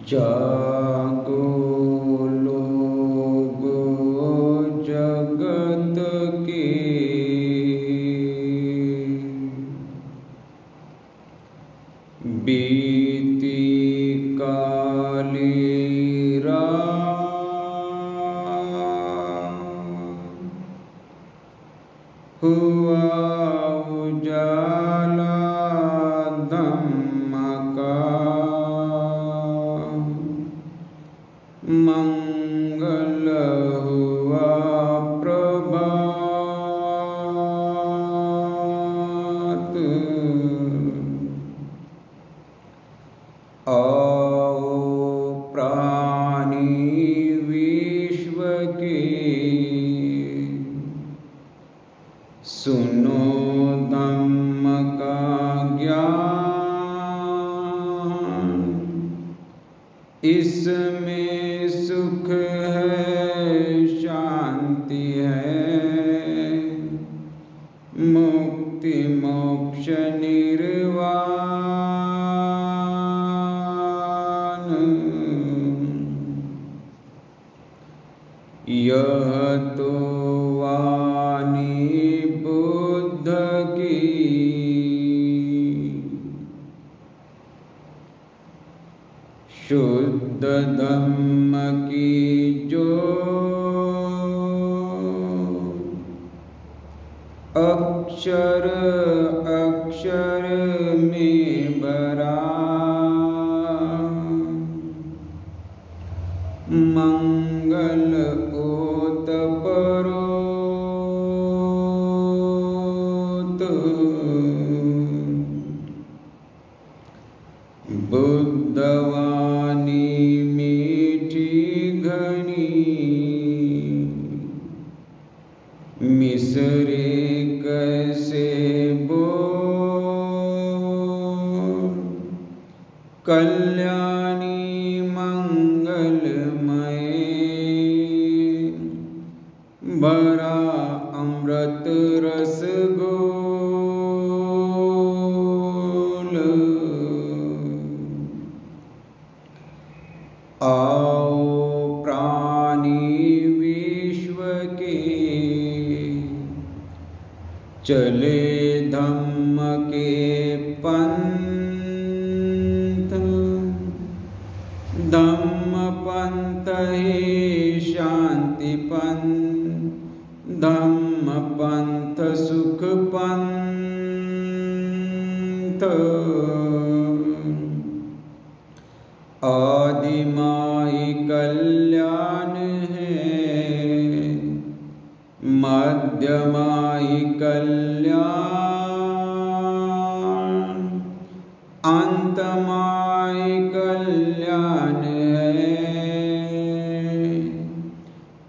जागो लोगो जगत के, बीती काली रात, हुआ उजाला धम्म का, मंगल हुआ प्रभात। आओ प्राणी विश्व के, सुनो धम्म का ज्ञान, इसमें सुख है, शांति है, मुक्ति मोक्ष निर्वाण। यह तो वाणी बुद्ध की, शुद्ध धम्म की जो अक्षर अक्षर में भरा, मंगल ओत परोत। बुद्धवाणी मीठी घनी, मिसरे कैसे बोल, कल्याणी मंगलमय, भरा अमृत रस घोल। आओ प्राणी विश्व के, चले धम्म के पंथ, धम्म पंथ ही शांति पंथ, धम्म पंथ सुख पंथ। आदिमाई कल्याण है, मध्यमाई कल्याण, अंतमाई कल्याण है,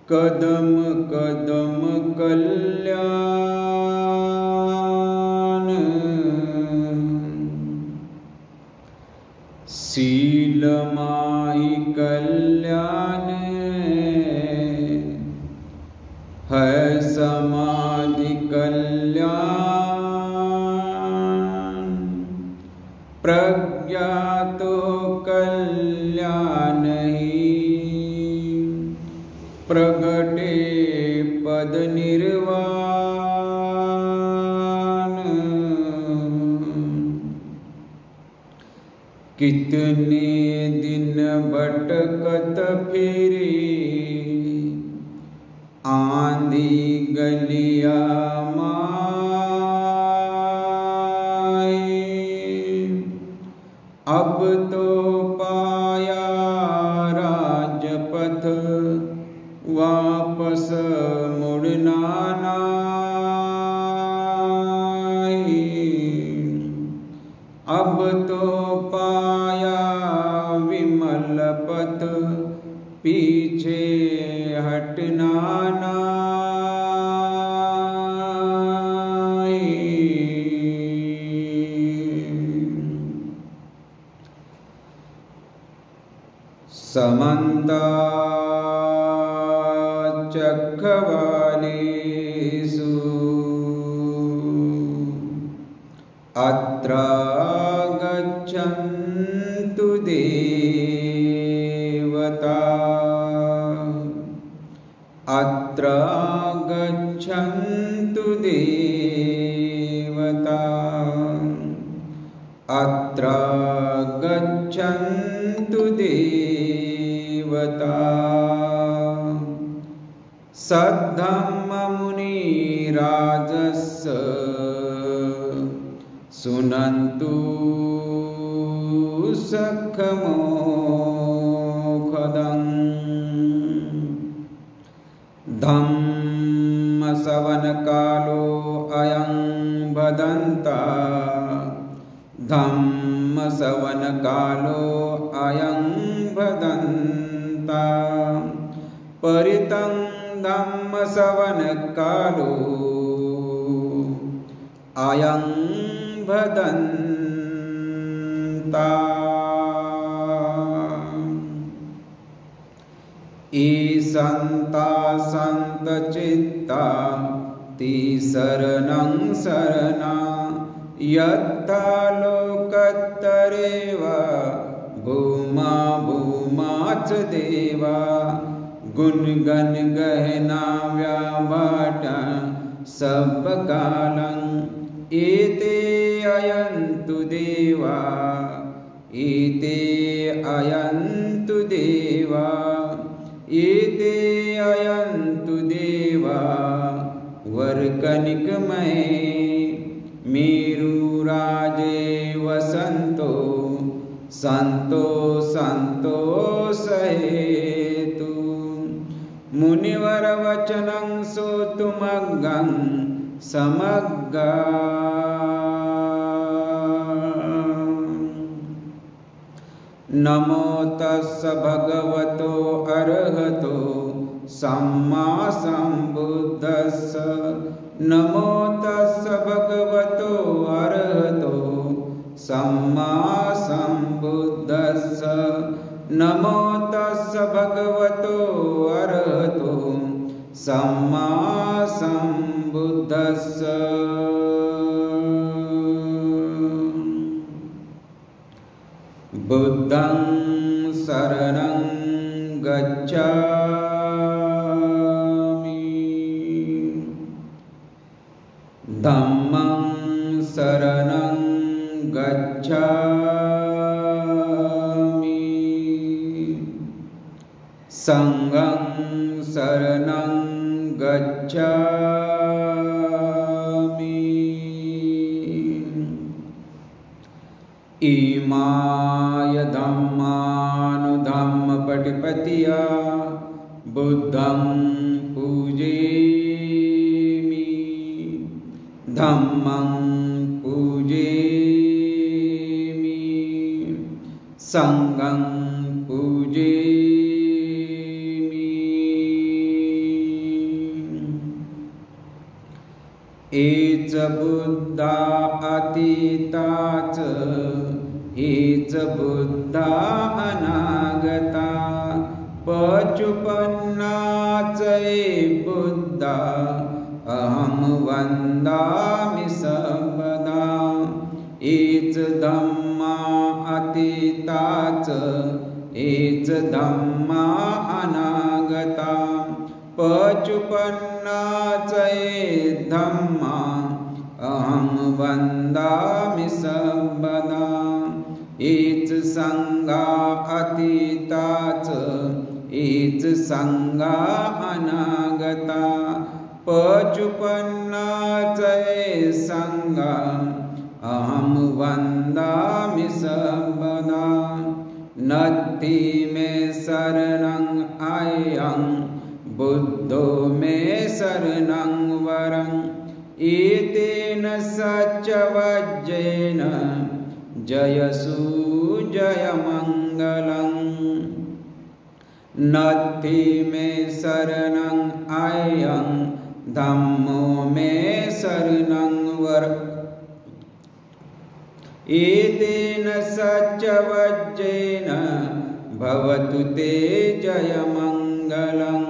कदम कदम कल्याण। शील माई कल्याण है, समाधि कल्याण, प्रज्ञा तो कल्याण ही, प्रगटे पद निर्वाण। कितने दिन भटकत फिरे, आंधी गलिया माए, अब तो पाया राजपथ, वापस मुड़ना नाहीं। अब तो पाया विमल पथ, पीछे हटना समन्ता चक्रवालेषु अत्र गच्छन्तु देवा अत्र गच्छन्तु देवता अत्र गच्छन्तु देवता सद्धम्ममुनिराजस्य सुनन्तु सखमोखदम् धम्मसवनकालो अयं भदन्ता धम्मसवनकालो अयं भदन्ता परितं धम्मसवनकालो अयं भदन्ता ईसन्ता सन्तचित्ता ती शरणं शरणा यत्ता लोकत्तरेव भूमा भूमा च देवा गुणगण गहना व्याभट सबकालं एते अयन्तु देवा एते अयन्तु देवा एते अयन्तु देवा वरकनिकमये मेरुराजे वसन्तो सन्तो सन्तोषहेतु मुनिवरवचनं श्रोतुमग्गं समग्गा नमो तस्स भगवतो अरहतो सम्मा सम्बुद्धस्स नमो तस्स भगवतो अरहतो सम्मा सम्बुद्धस्स नमो तस्स भगवतो अरहतो सम्मा सम्बुद्धस्स बुद्धं शरणं गच्छामि धम्मं शरणं गच्छामि संघं शरणं गच्छामि इमाय धम्मानुधम्मपटिपतिया बुद्धं पूजयामि धम्मं पूजयामि संघं पूजयामि एच बुद्धा अतीता च एच बुद्धा अनागता पचुपन्ना च ये बुद्धा अहं वन्दामि सर्वदा एच धम्मा अतीता च एच धम्मा अनागता पचुपन्ना च ये धम्मा अहं वन्दामि सर्वदा एच संगा अतीता च एच संगा अनागता पचुपन्ना च ये संगा अहं वन्दामि सर्वदा नत्थि मे शरणं अयं बुद्धो मे शरणं वरं एतेन सच्चवज्जेन जयसु जयमङ्गलं नत्थि मे शरणं अयं धम्मो मे शरणं वरं एतेन सच्चवज्जेन भवतु ते जयमङ्गलं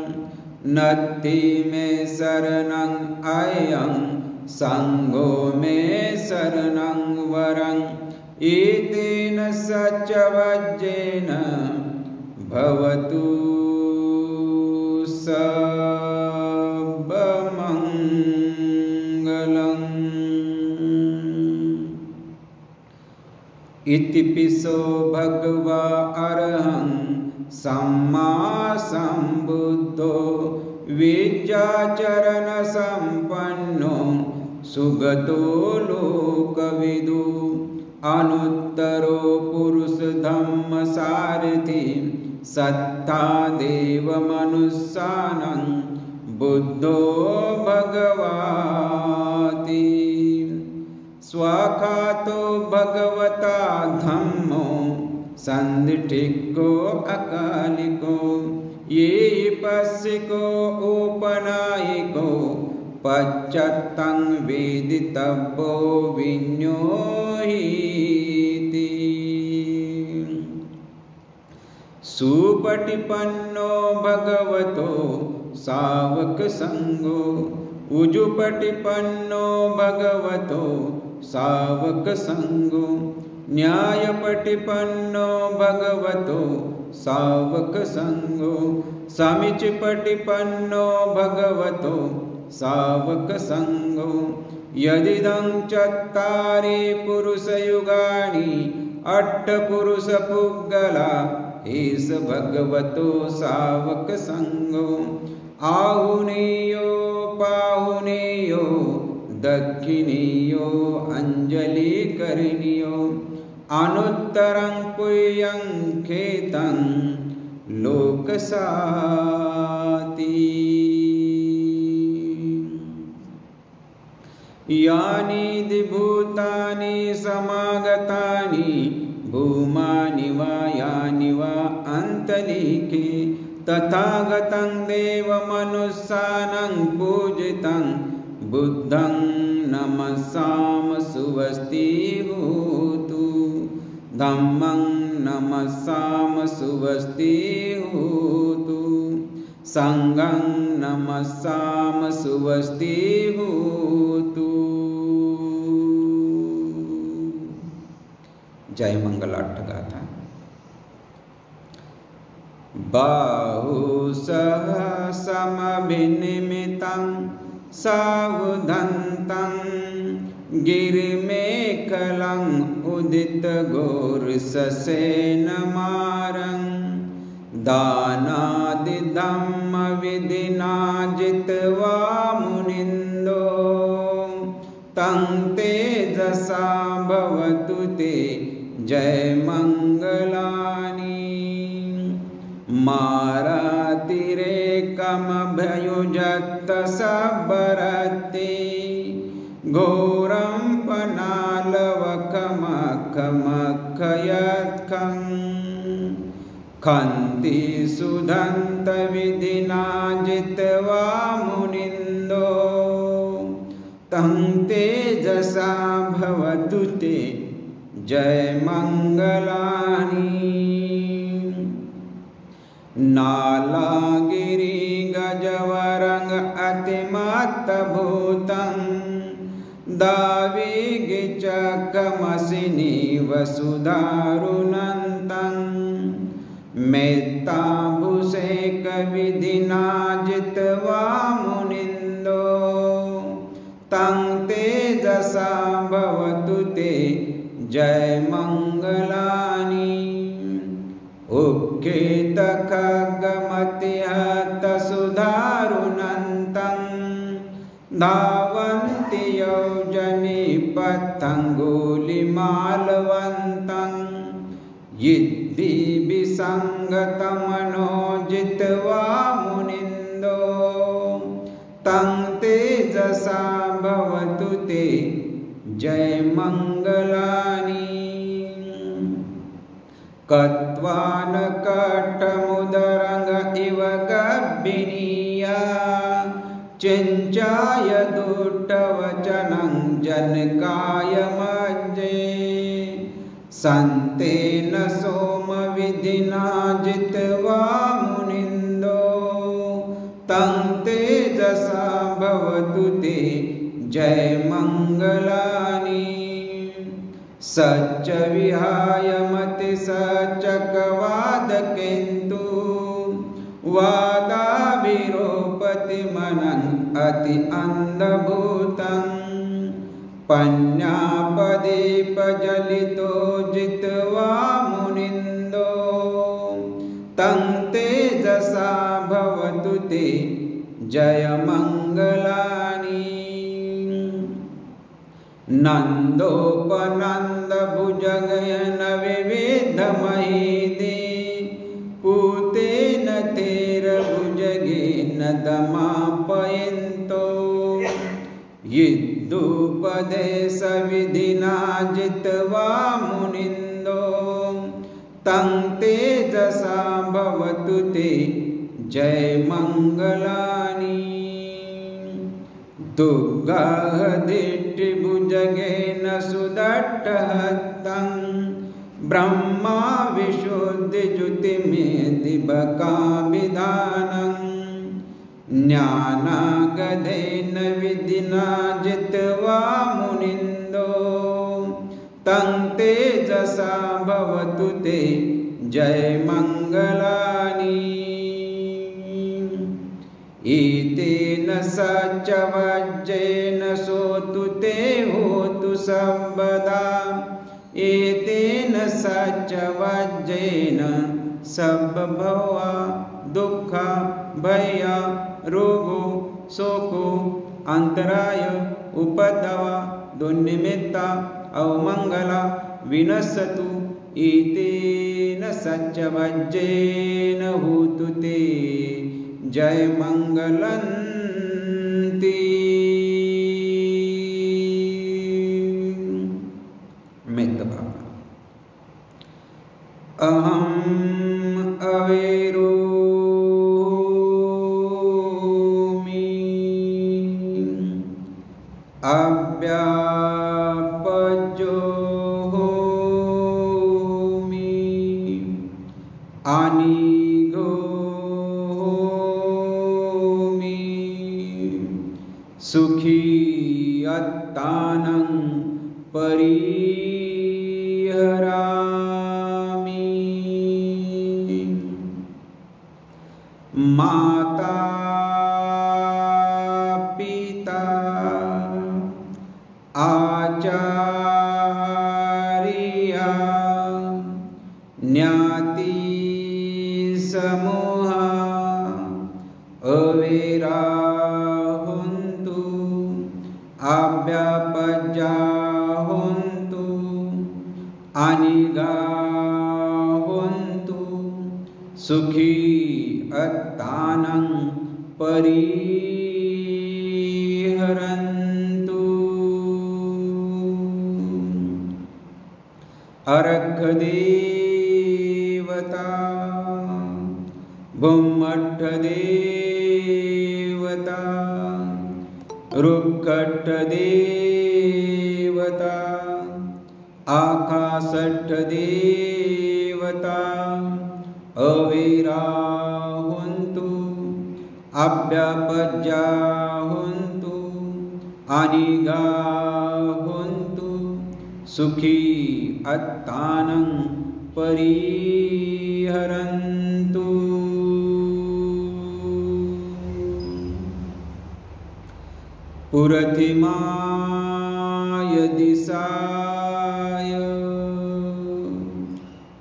नत्थि मे शरणं अयं संघो मे शरणं वरं एतेन सच्चवज्जेन भवतु स इतिपिसो भगवा अरहं सम्मा सम्बुद्धो विद्याचरण संपन्नो सुगतो लोकविदु अनुत्तरो पुरुष धम्म सारथि सत्ता देव मनुष्यानं बुद्धो भगवाति स्वाखातो भगवता धम्मो संदिठिको अकालिको ये पस्सिको उपनायिको पश्चत्तं वेदितव्यो विज्ञोहीति सुपटिपन्नो भगवतो सावक संगो उजुपटिपन्नो भगवतो सावक संगो न्यायपटिपन्नो भगवतो सावक संगो समिचपटिपन्नो भगवतो सावक संगो यदिदं चत्तारि पुरुषयुगानि अट्टपुरुषपुग्गला एष भगवतो सावक संगो आहुनेयो पाहुनेयो दक्षिणेयो अंजलिकरणीयो अनुत्तरं पुयं खेतं लोकसाति यानि दिभूतानि समागतानि भूमानि वा यानि वा अन्तलिके तथागतं देवमनुष्यानं पूजितं बुद्धं नमसाम सुवस्ति होतु धम्मं नमसाम सुवस्ति होतु संघं नमसाम सुवस्ति होतु। जय मंगलाष्टगाथा। बाहुसहस्रमभिनिमितं सावधन्तं गिरिमेखलं उदितघोरससेनमारं दानादिधम्मविधिना जित्वा मुनिन्दो तं तेजसा भवतु ते जयमङ्गलानि मारातिरेकमभयुजत्तसबरति घोरं पनालवकमखमखयत्खं खन्ति सुधन्तविधिना जित्वा मुनिन्दो तं तेजसा भवतु ते जयमङ्गलानि नालागिरि गजवरंग अतिमत्तभूतं दाविगिचकमसिनी वसुधारुनन्तं मेत्ताभुषेकविधिना जित्वा मुनिन्दो तं तेजसा भवतु ते जयमङ्गलानि उक्केतखगमतिहतसुधारुनन्तं धावन्ति यौजनिपथङ्गुलिमालवन्तं यद्दिविसङ्गतमनो जित्वा मुनिन्दो तं तेजसा भवतु ते जयमङ्गलानि कट्वानकट्टमुदरंग इव गब्बिनीया चिंचाय दुट्टवचनं जनकाय मज्जे संतेन सोमविधिना जित्वा मुनिन्दो तं तेजसा भवतु ते जयमङ्गलानि सच्च विहाय मति सचकवादकेन्तु वादाभिरोपति मनन् अति अन्धभूतं पन्यापदीपजलितो जित् जय मंगलानि नंदोपनंद भुजगयन विविध महीदे पूतेन तेर भुजगेन दमापयन्तो युद्धोपदेश विधिना जित्वा मुनिन्दो तं तेजसा भवतु ते जय मंगलानि दुग्गाहदिष्टिभुजगेन सुदट्टहस्तं ब्रह्मा विशुद्धिज्योतिमेदिबकाभिधानं ज्ञानागधेन विधिना जित्वा मुनिन्दो तं तेजसा भवतु ते जय मंगलानि एतेन सच्चवज्जेन सोतु ते होतु सर्वदा एतेन सच्चवज्जेन सर्वभवा दुःख भय रोगो शोको अंतराय उपद्रव दुर्निमित्ता अवमंगला विनश्यतु एतेन सच्चवज्जेन होतु ते जय मंगलन्ति मित भावना अहम अवेरोमि अव्यापजोमि अनिगो सुखी अत्तानं परिहरामि माता पिता आचार्य ज्ञाति समूह अवेरा अव्यापज्या होन्तु अनिगा होन्तु सुखी अत्तानं परिहरन्तु अर्घदेवता भूमठदेवता रुक्कठदेवता आकाशठदेवता अवेरा होन्तु अव्यापज्या होन्तु अनिगा होन्तु सुखी अत्तानं परिहरन्तु पुरथिमाय दिशाय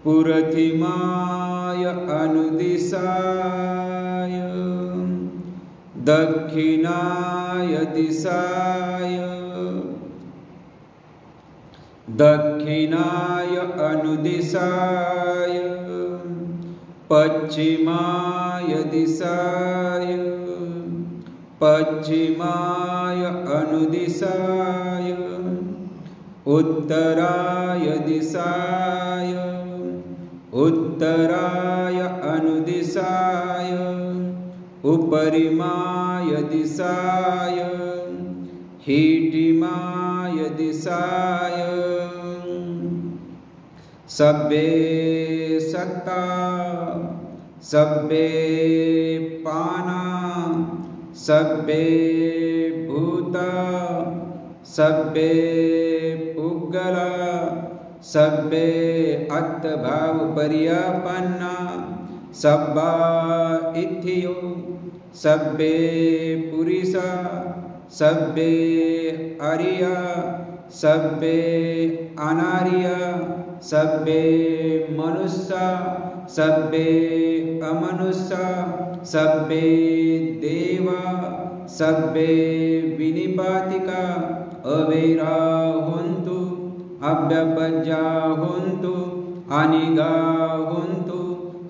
पुरथिमाय अनुदिशाय दक्षिणाय दिशाय दक्षिणाय अनुदिशाय पश्चिमाय दिशाय पश्चिमाय अनुदिशाय उत्तराय दिशाय उत्तराय अनुदिशाय उपरिमाय दिशाय हीटिमाय दिशाय सब्बे सत्ता सब्बे पाना सब्बे भूता सब्बे पुग्गला सब्बे अत्तभाव पर्यापन्ना सब्बा इत्थियो सब्बे पुरिसा सब्बे आर्या सब्बे अनार्य सब्बे मनुष्य सब्बे अमनुष्य सब्बे देवा सब्बे विनिपातिका अवैरा हुन्तु अव्यपज्या हुन्तु अनिगा हुन्तु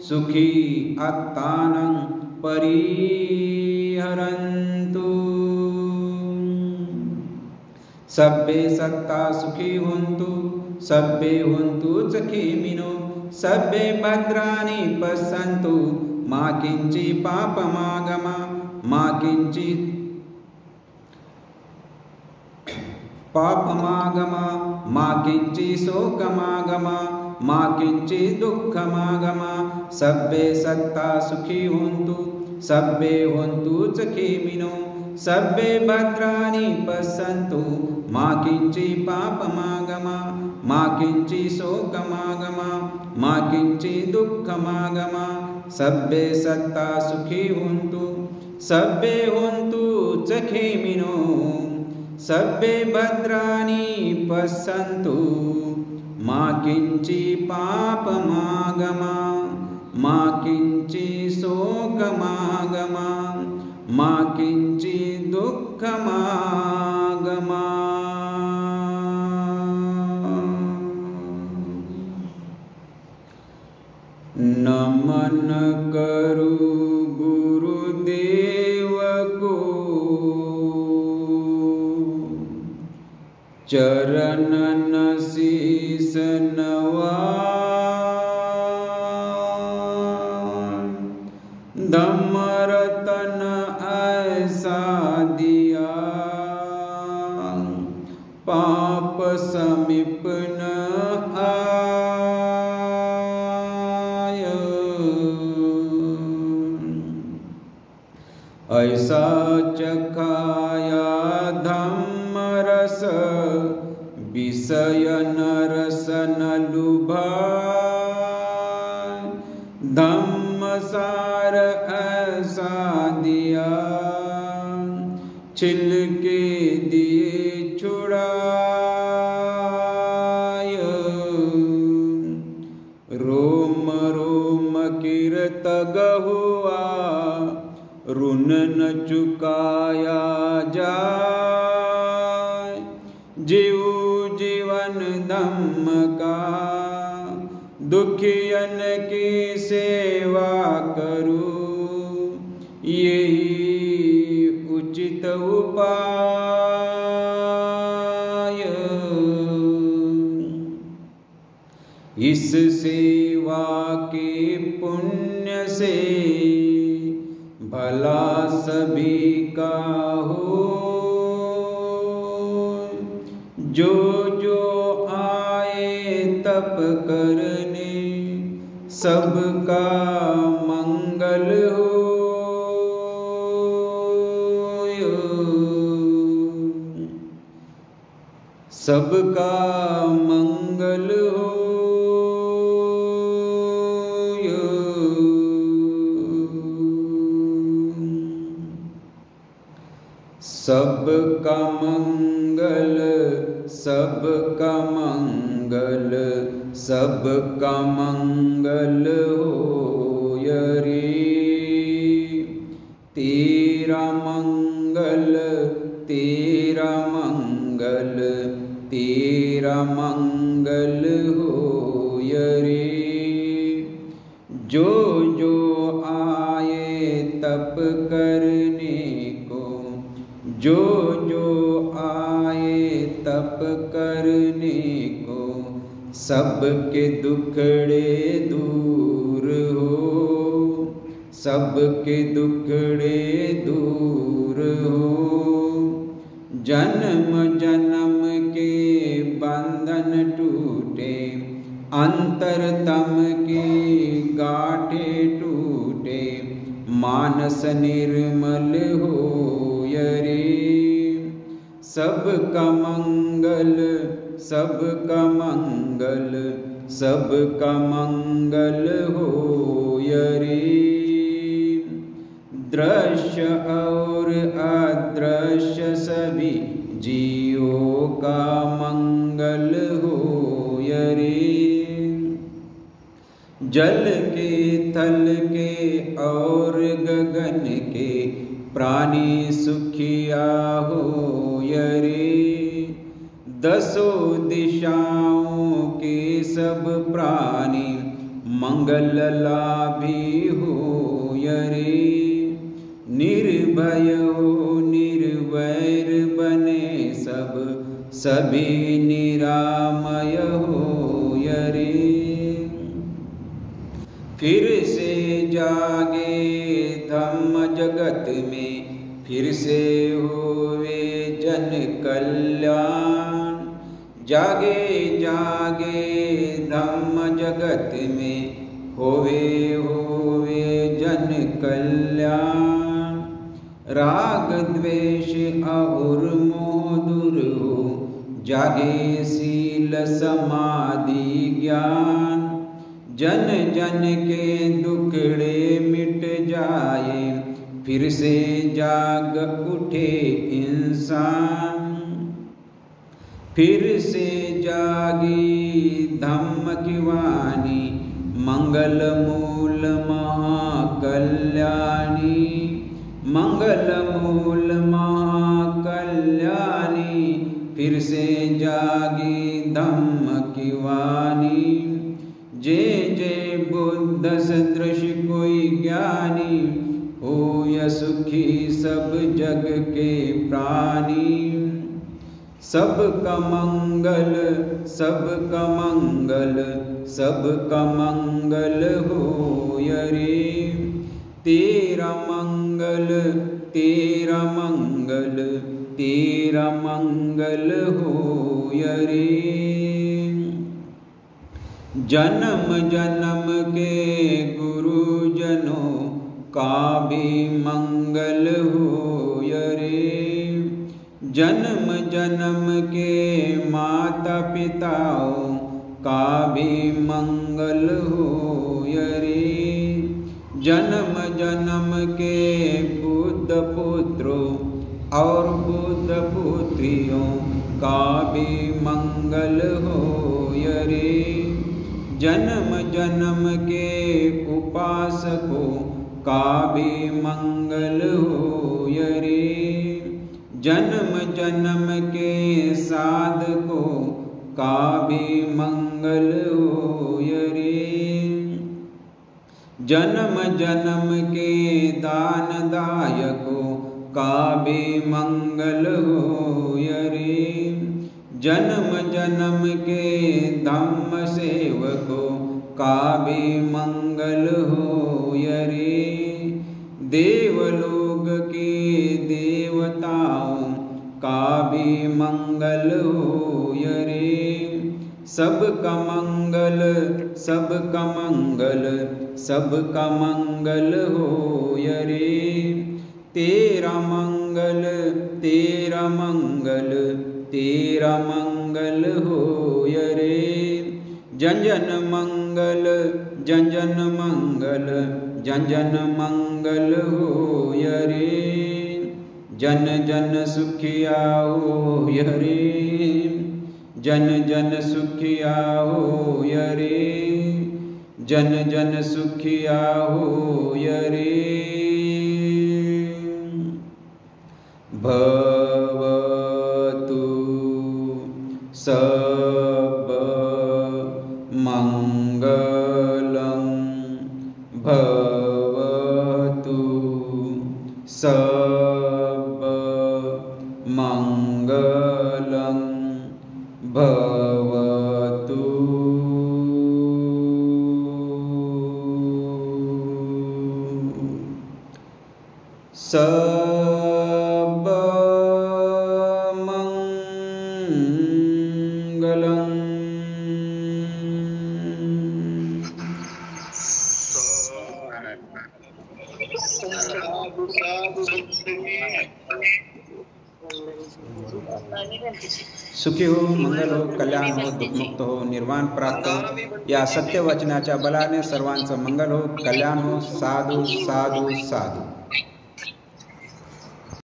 सुखी आत्तानं परिहरन्तु। सब्बे सत्ता सुखी हुन्तु सब्बे हुन्तु सखीमिनो सब्बे भद्राणि पश्यन्तु मा किञ्चित् पापमागम मा किञ्चित् पापमागम मा किञ्चित् शोकमागम मा किञ्चित् दुःखमागम। सब्बे सत्ता सुखी हुन्तु सब्बे हुन्तु सखीमिनो सब्बे भद्राणि पश्यन्तु मा किञ्चित् पापमागम मा किञ्चित् शोकमागम मा किञ्चित् दुःखमागम। सब्बे सत्ता सुखी हुन्तु सब्बे हुन्तु सखीमिनो सब्बे भद्राणि पश्यन्तु मा किञ्चित् पापमागम मा किञ्चित् शोकमागम मा किञ्चित् दुःखमागम। नमन करु गुरुदेव को चरणन शीस नवाए धम्म रतन ऐसा दिया पाप समीप न आय। ऐसा चखाया धम्म रस विषय नरस न लुभाए धम्म सार ऐसा दिया छिलके दिए छुड़ाय। रोम रोम किरत गहुआ ऋण न चुकाया जाय जीव जीवन धम्म का दुखियन की सेवा करूं यही उचित उपाय। इस सेवा के पुण्य से भला सभी का हो जो जो आए तप करने सबका मंगल हो। सबका मंगल हो। सबका मंगल सबका मंगल सबका मंगल होय रे। तेरा मंगल तेरा मंगल तेरा मंगल होय रे। जो जो आए तप करने को जो जो आए तप करने को सबके दुखड़े दूर हो सबके दुखड़े दूर हो। जन्म जन्म के बंधन टूटे अंतरतम के गाठे टूटे मानस निर्मल होय रे। सबका मंगल सबका मंगल सबका मंगल होय रे। दृश्य और अदृश्य सभी जीवों का मंगल होय रे। जल के थल के और गगन के प्राणी सुखिया होय रे। दसों दिशाओं के सब प्राणी मंगल लाभी होय रे। निर्भय हो निर्वैर बने सब सभी निरामय होय रे। फिर से जागे धम्म जगत में फिर से होवे जन कल्याण। जागे जागे धम्म जगत में होवे जन कल्याण। राग द्वेष और मोह दूर हो जागे शील समाधि ज्ञान। जन जन के दुखड़े मिट जाए फिर से जाग उठे इंसान। फिर से जागी धम्म की वाणी मंगल मूल महाकल्याणी। मंगल मूल महाकल्याणी फिर से जागी धम्म की वाणी। जय जय बुद्ध सदृश कोई ज्ञानी होय सुखी सब जग के प्राणी। सबका मंगल सबका मंगल सबका मंगल होय रे। तेरा मंगल तेरा मंगल तेरा मंगल होय रे। जन्म जन्म के गुरुजनों का भी मंगल होय रे। जन्म जन्म के माता पिताओं का भी मंगल होय रे। जन्म जन्म के बुद्ध पुत्रों और बुद्ध पुत्रियों का भी मंगल होय रे। जन्म जन्म के उपासकों का भी मंगल होय रे। जन्म जन्म के साधकों का भी मंगल होय रे। जन्म जन्म के दानदायकों का भी मंगल होय रे। जन्म जन्म के धम्म सेवकों का भी मंगल होय रे। देवलोक के देवताओं का भी मंगल होय रे। सबका मंगल सबका मंगल सबका मंगल होय रे। तेरा मंगल तेरा मंगल तेरा मंगल होय रे। जन जन मंगल जन जन मंगल जन जन मंगल होय रे। जन जन सुखिया होय रे। जन जन सुखिया होय रे। जन जन सुखिया होय रे। भवतु सब मंगलं भवतु सब मंगलं भवतु। सब मंगलं सुखी हो, मंगल हो, कल्याण हो, दुःखमुक्त हो, निर्वाण प्राप्त हो, या सत्य वचनाच्या बलाने सर्वांचं मंगल हो, कल्याण हो. साधू साधू साधू.